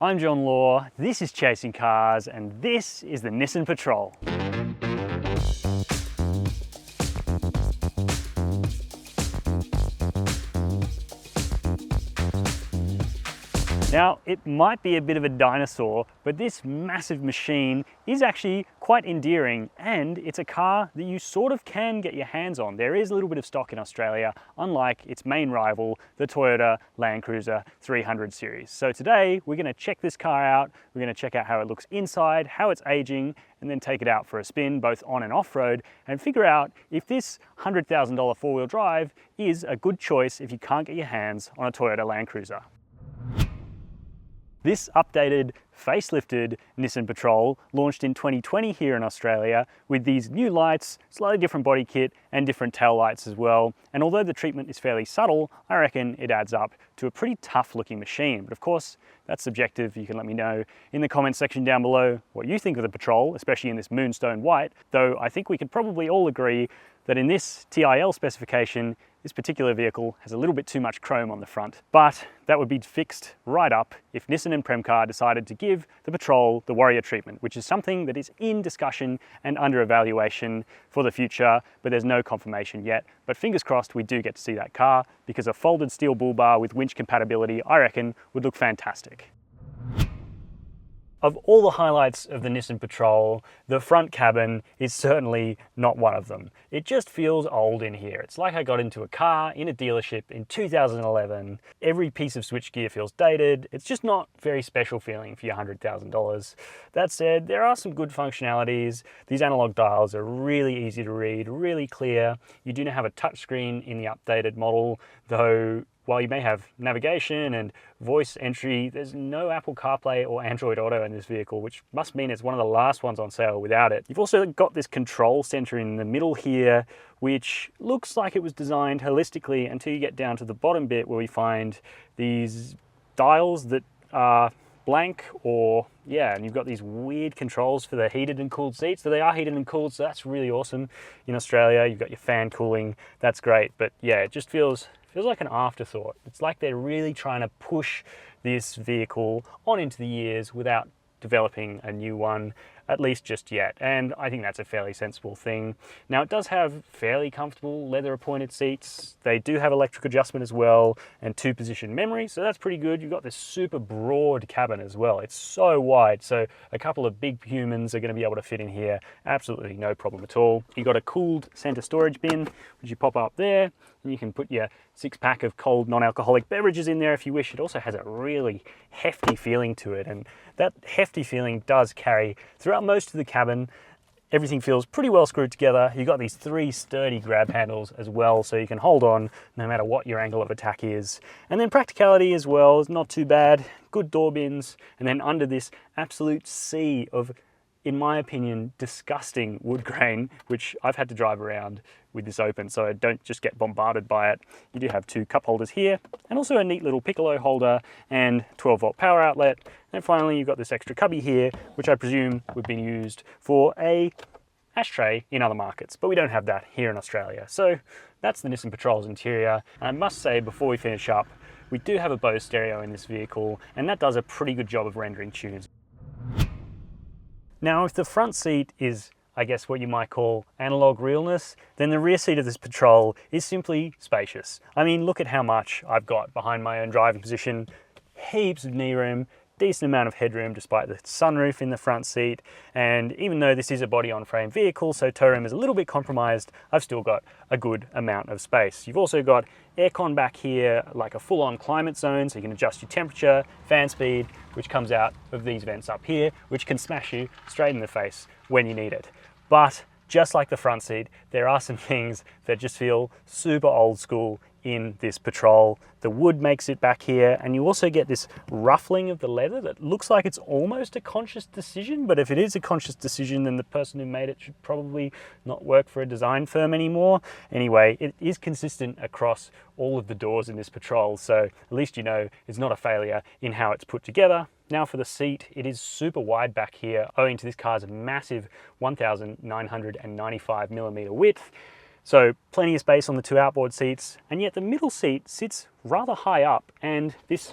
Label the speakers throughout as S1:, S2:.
S1: I'm John Law, this is Chasing Cars, and this is the Nissan Patrol. Now, it might be a bit of a dinosaur, but this massive machine is actually quite endearing, and it's a car that you sort of can get your hands on. There is a little bit of stock in Australia, unlike its main rival, the Toyota LC300 series. So today, we're gonna check this car out, we're gonna check out how it looks inside, how it's aging, and then take it out for a spin, both on and off-road, and figure out if this $100,000 four-wheel drive is a good choice if you can't get your hands on a Toyota Land Cruiser. This updated, facelifted Nissan Patrol launched in 2020 here in Australia with these new lights, slightly different body kit and different tail lights as well. And although the treatment is fairly subtle, I reckon it adds up to a pretty tough looking machine. But of course, that's subjective. You can let me know in the comments section down below what you think of the Patrol, especially in this Moonstone white, though I think we could probably all agree that in this Ti-L specification, this particular vehicle has a little bit too much chrome on the front, but that would be fixed right up if Nissan and Premcar decided to give the Patrol the Warrior treatment, which is something that is in discussion and under evaluation for the future, but there's no confirmation yet. But fingers crossed we do get to see that car, because a folded steel bull bar with winch compatibility, I reckon, would look fantastic. Of all the highlights of the Nissan Patrol, the front cabin is certainly not one of them. It just feels old in here. It's like I got into a car in a dealership in 2011. Every piece of switchgear feels dated. It's just not very special feeling for your $100,000. That said, there are some good functionalities. These analog dials are really easy to read, really clear. You do now have a touchscreen in the updated model, though while you may have navigation and voice entry, there's no Apple CarPlay or Android Auto in this vehicle, which must mean it's one of the last ones on sale without it. You've also got this control center in the middle here, which looks like it was designed holistically until you get down to the bottom bit where we find these dials that are blank, and you've got these weird controls for the heated and cooled seats. So they are heated and cooled, so that's really awesome. In Australia, you've got your fan cooling, that's great, but yeah, it just feels like an afterthought. It's like they're really trying to push this vehicle on into the years without developing a new one, at least just yet. And I think that's a fairly sensible thing. Now, it does have fairly comfortable leather appointed seats. They do have electric adjustment as well and 2-position memory, so that's pretty good. You've got this super broad cabin as well. It's so wide, so a couple of big humans are going to be able to fit in here. Absolutely no problem at all. You've got a cooled center storage bin, which you pop up there, and you can put your 6-pack of cold non-alcoholic beverages in there if you wish. It also has a really hefty feeling to it, and that hefty feeling does carry throughout most of the cabin. Everything feels pretty well screwed together. You've got these 3 sturdy grab handles as well, so you can hold on no matter what your angle of attack is. And then practicality as well is not too bad. Good door bins, and then under this absolute sea of, in my opinion, disgusting wood grain, which I've had to drive around with this open so I don't just get bombarded by it. You do have 2 cup holders here, and also a neat little piccolo holder and 12-volt power outlet. And finally, you've got this extra cubby here, which I presume would be used for a ashtray in other markets, but we don't have that here in Australia. So that's the Nissan Patrol's interior. And I must say, before we finish up, we do have a Bose stereo in this vehicle, and that does a pretty good job of rendering tunes. Now, if the front seat is, I guess, what you might call analog realness, then the rear seat of this Patrol is simply spacious. I mean, look at how much I've got behind my own driving position. Heaps of knee room, decent amount of headroom despite the sunroof in the front seat. And even though this is a body-on-frame vehicle, so toe room is a little bit compromised, I've still got a good amount of space. You've also got aircon back here, like a full-on climate zone, so you can adjust your temperature, fan speed, which comes out of these vents up here, which can smash you straight in the face when you need it. But just like the front seat, there are some things that just feel super old school in this Patrol. The wood makes it back here, and you also get this ruffling of the leather that looks like it's almost a conscious decision, but if it is a conscious decision, then the person who made it should probably not work for a design firm anymore. Anyway, it is consistent across all of the doors in this Patrol, so at least you know it's not a failure in how it's put together. Now for the seat, it is super wide back here, owing to this car's massive 1,995mm width. So plenty of space on the 2 outboard seats, and yet the middle seat sits rather high up, and this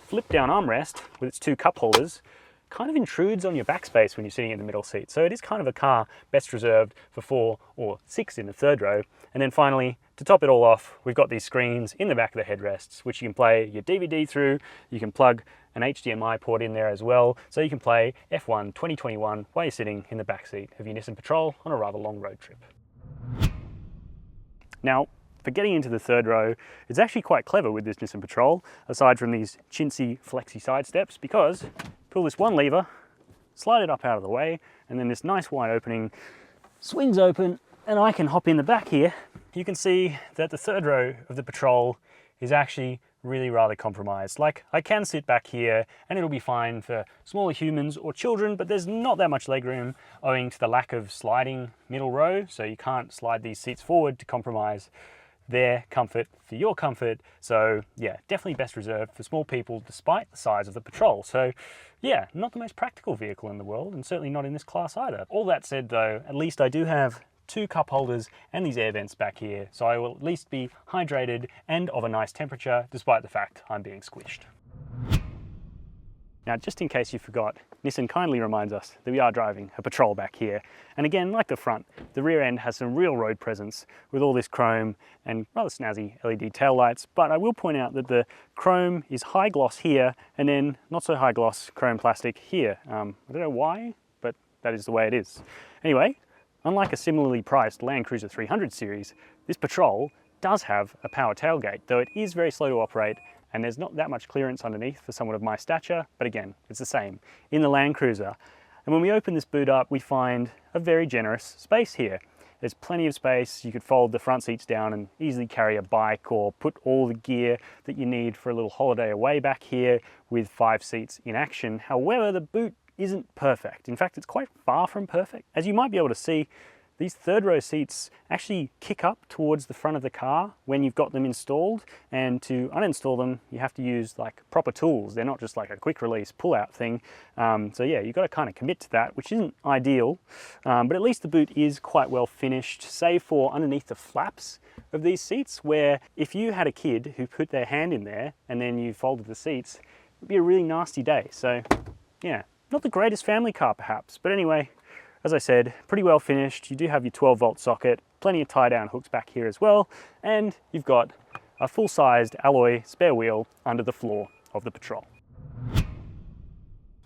S1: flip down armrest with its 2 cup holders kind of intrudes on your back space when you're sitting in the middle seat. So it is kind of a car best reserved for 4 or 6 in the 3rd row. And then finally, to top it all off, we've got these screens in the back of the headrests, which you can play your DVD through. You can plug an HDMI port in there as well, so you can play F1 2021 while you're sitting in the back seat of your Nissan Patrol on a rather long road trip. Now, for getting into the 3rd row, it's actually quite clever with this Nissan Patrol, aside from these chintzy flexi side steps, because pull this one lever, slide it up out of the way, and then this nice wide opening swings open, and I can hop in the back here. You can see that the 3rd row of the Patrol is actually really rather compromised. Like, I can sit back here and it'll be fine for smaller humans or children, but there's not that much legroom owing to the lack of sliding middle row, so you can't slide these seats forward to compromise their comfort for your comfort. So yeah, definitely best reserved for small people despite the size of the Patrol. So yeah, not the most practical vehicle in the world, and certainly not in this class either. All that said though, at least I do have 2 cup holders and these air vents back here, so I will at least be hydrated and of a nice temperature despite the fact I'm being squished. Now, just in case you forgot, Nissan kindly reminds us that we are driving a Patrol back here. And again, like the front, the rear end has some real road presence with all this chrome and rather snazzy LED tail lights. But I will point out that the chrome is high gloss here and then not so high gloss chrome plastic here. I don't know why, but that is the way it is. Anyway, unlike a similarly priced Land Cruiser 300 series, this Patrol does have a power tailgate, though it is very slow to operate and there's not that much clearance underneath for someone of my stature, but again, it's the same in the Land Cruiser. And when we open this boot up, we find a very generous space here. There's plenty of space. You could fold the front seats down and easily carry a bike or put all the gear that you need for a little holiday away back here with 5 seats in action. However, the boot isn't perfect. In fact, it's quite far from perfect. As you might be able to see, these 3rd row seats actually kick up towards the front of the car when you've got them installed, and to uninstall them you have to use like proper tools. They're not just like a quick release pull-out thing. So yeah, you've got to kind of commit to that, which isn't ideal, but at least the boot is quite well finished, save for underneath the flaps of these seats, where if you had a kid who put their hand in there and then you folded the seats, it would be a really nasty day. So yeah, not the greatest family car perhaps, but anyway, as I said, pretty well finished. You do have your 12-volt socket, plenty of tie-down hooks back here as well, and you've got a full-sized alloy spare wheel under the floor of the Patrol.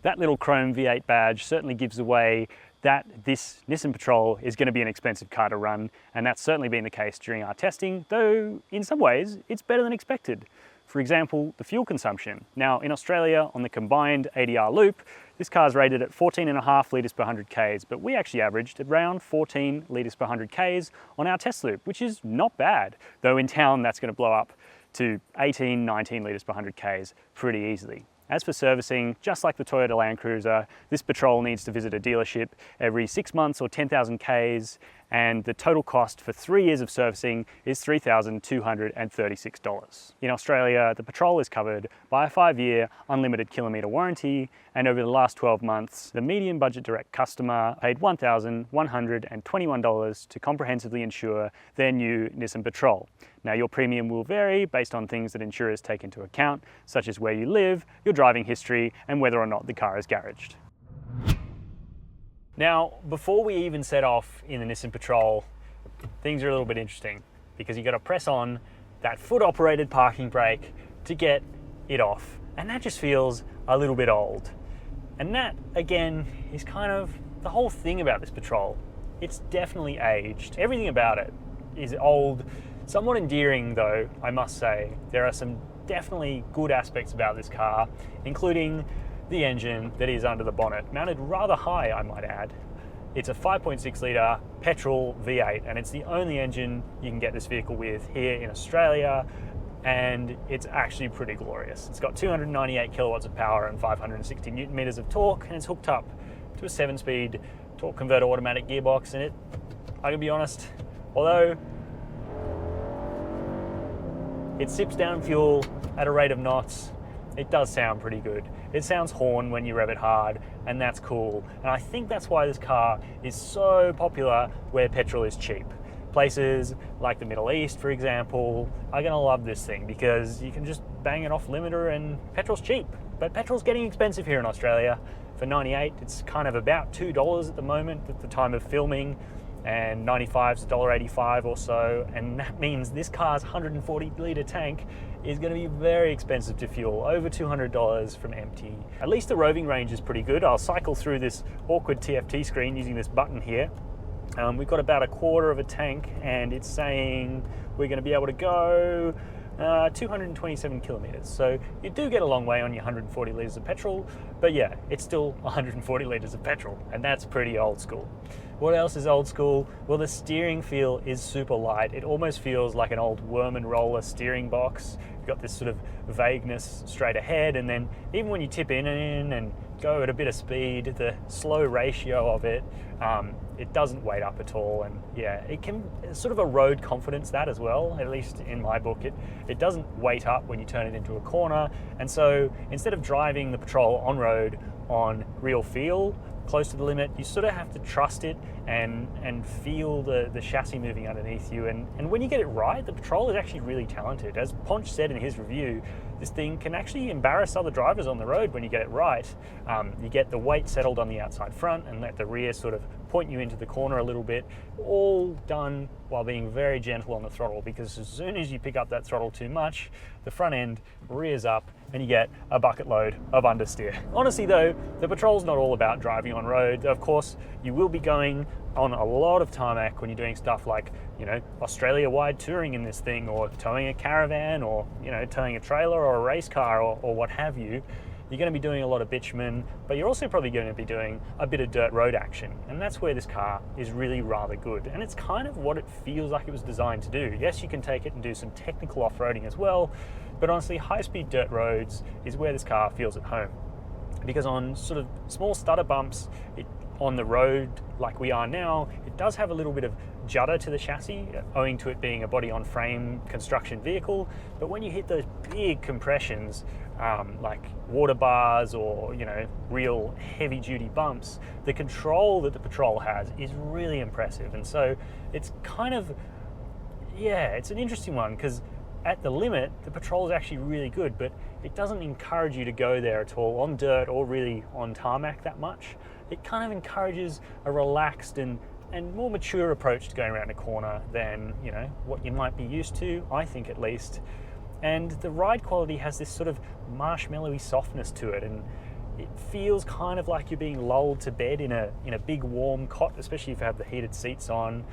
S1: That little chrome V8 badge certainly gives away that this Nissan Patrol is going to be an expensive car to run, and that's certainly been the case during our testing, though in some ways it's better than expected. For example, the fuel consumption. Now in Australia, on the combined ADR loop, this car is rated at 14.5 litres per 100 Ks, but we actually averaged around 14 litres per 100 Ks on our test loop, which is not bad, though in town that's going to blow up to 18, 19 litres per 100 Ks pretty easily. As for servicing, just like the Toyota Land Cruiser, this Patrol needs to visit a dealership every 6 months or 10,000 Ks, and the total cost for 3 years of servicing is $3,236. In Australia, the Patrol is covered by a 5-year unlimited kilometre warranty, and over the last 12 months, the median budget direct customer paid $1,121 to comprehensively insure their new Nissan Patrol. Now, your premium will vary based on things that insurers take into account, such as where you live, your driving history, and whether or not the car is garaged. Now, before we even set off in the Nissan Patrol, things are a little bit interesting because you've got to press on that foot-operated parking brake to get it off. And that just feels a little bit old. And that, again, is kind of the whole thing about this Patrol. It's definitely aged. Everything about it is old. Somewhat endearing, though, I must say. There are some definitely good aspects about this car, including the engine that is under the bonnet, mounted rather high, I might add. It's a 5.6 litre petrol V8, and it's the only engine you can get this vehicle with here in Australia, and it's actually pretty glorious. It's got 298 kilowatts of power and 560 newton meters of torque, and it's hooked up to a 7-speed torque converter automatic gearbox, and I can be honest, although it sips down fuel at a rate of knots, it does sound pretty good. It sounds horn when you rev it hard, and that's cool. And I think that's why this car is so popular where petrol is cheap. Places like the Middle East, for example, are going to love this thing because you can just bang it off limiter and petrol's cheap. But petrol's getting expensive here in Australia. For 98, it's kind of about $2 at the moment at the time of filming, and 95's $1.85 or so, and that means this car's 140 litre tank is going to be very expensive to fuel, over $200 from empty. At least the roving range is pretty good. I'll cycle through this awkward TFT screen using this button here. We've got about a quarter of a tank, and it's saying we're going to be able to go 227 kilometers. So you do get a long way on your 140 litres of petrol, but yeah, it's still 140 litres of petrol, and that's pretty old school. What else is old school? Well, the steering feel is super light. It almost feels like an old worm and roller steering box. You've got this sort of vagueness straight ahead, and then even when you tip in and go at a bit of speed, the slow ratio of it, it doesn't weight up at all. And yeah, it can sort of erode confidence, that as well, at least in my book. It doesn't weight up when you turn it into a corner. And so instead of driving the Patrol on road on real feel, close to the limit, you sort of have to trust it and feel the chassis moving underneath you. And when you get it right, the Patrol is actually really talented. As Ponch said in his review, this thing can actually embarrass other drivers on the road when you get it right. You get the weight settled on the outside front and let the rear sort of point you into the corner a little bit, all done while being very gentle on the throttle, because as soon as you pick up that throttle too much, the front end rears up and you get a bucket load of understeer. Honestly though, the Patrol's not all about driving on road. Of course, you will be going on a lot of tarmac when you're doing stuff like, you know, Australia-wide touring in this thing, or towing a caravan, or, you know, towing a trailer or a race car, or what have you. You're going to be doing a lot of bitumen, but you're also probably going to be doing a bit of dirt road action. And that's where this car is really rather good. And it's kind of what it feels like it was designed to do. Yes, you can take it and do some technical off-roading as well, but honestly, high-speed dirt roads is where this car feels at home. Because on sort of small stutter bumps, on the road like we are now, it does have a little bit of judder to the chassis, owing to it being a body-on-frame construction vehicle. But when you hit those big compressions, like water bars or, you know, real heavy-duty bumps, the control that the Patrol has is really impressive. And so it's kind of, yeah, it's an interesting one, because at the limit, the Patrol is actually really good, but it doesn't encourage you to go there at all on dirt or really on tarmac that much. It kind of encourages a relaxed and more mature approach to going around a corner than, you know, what you might be used to, I think at least. And the ride quality has this sort of marshmallowy softness to it, and it feels kind of like you're being lulled to bed in a big warm cot, especially if you have the heated seats on.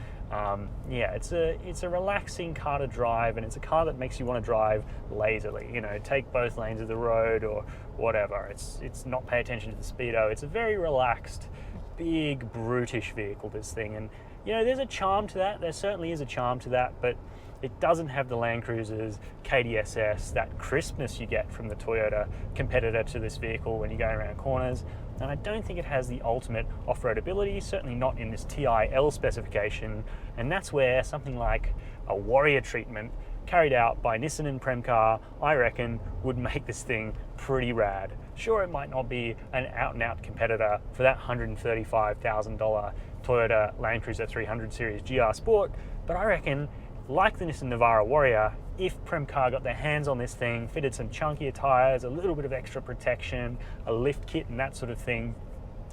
S1: Yeah, it's a relaxing car to drive, and it's a car that makes you want to drive lazily. You know, take both lanes of the road or whatever. It's not pay attention to the speedo. It's a very relaxed, big, brutish vehicle, this thing. And you know, there's a charm to that. There certainly is a charm to that, but it doesn't have the Land Cruiser's KDSS, that crispness you get from the Toyota competitor to this vehicle when you're going around corners. And I don't think it has the ultimate off-road ability, certainly not in this Ti-L specification. And that's where something like a Warrior treatment carried out by Nissan and Premcar, I reckon, would make this thing pretty rad. Sure, it might not be an out-and-out competitor for that $135,000 Toyota Land Cruiser 300 Series GR Sport, but I reckon, like the Nissan Navara Warrior, if Premcar got their hands on this thing, fitted some chunkier tyres, a little bit of extra protection, a lift kit and that sort of thing,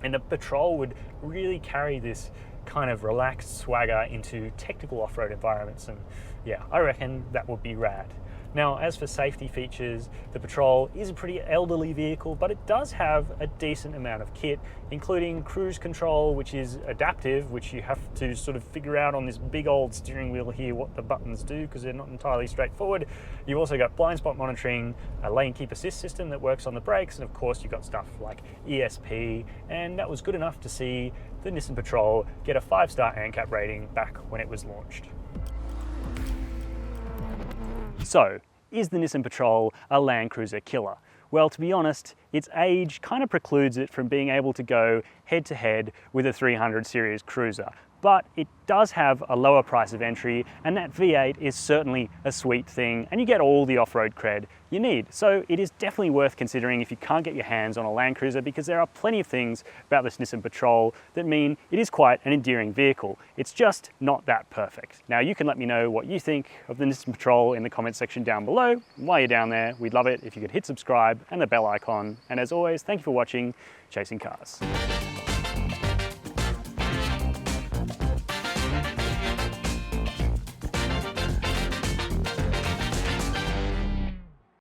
S1: and the Patrol would really carry this kind of relaxed swagger into technical off-road environments. And yeah, I reckon that would be rad. Now, as for safety features, the Patrol is a pretty elderly vehicle, but it does have a decent amount of kit, including cruise control, which is adaptive, which you have to sort of figure out on this big old steering wheel here what the buttons do, because they're not entirely straightforward. You've also got blind spot monitoring, a lane keep assist system that works on the brakes, and of course you've got stuff like ESP, and that was good enough to see the Nissan Patrol get a 5-star ANCAP rating back when it was launched. So, is the Nissan Patrol a Land Cruiser killer? Well, to be honest, its age kind of precludes it from being able to go head-to-head with a 300 series cruiser. but it does have a lower price of entry, and that V8 is certainly a sweet thing, and you get all the off-road cred you need. So it is definitely worth considering if you can't get your hands on a Land Cruiser, because there are plenty of things about this Nissan Patrol that mean it is quite an endearing vehicle. It's just not that perfect. Now, you can let me know what you think of the Nissan Patrol in the comment section down below. While you're down there, we'd love it if you could hit subscribe and the bell icon. And as always, thank you for watching Chasing Cars.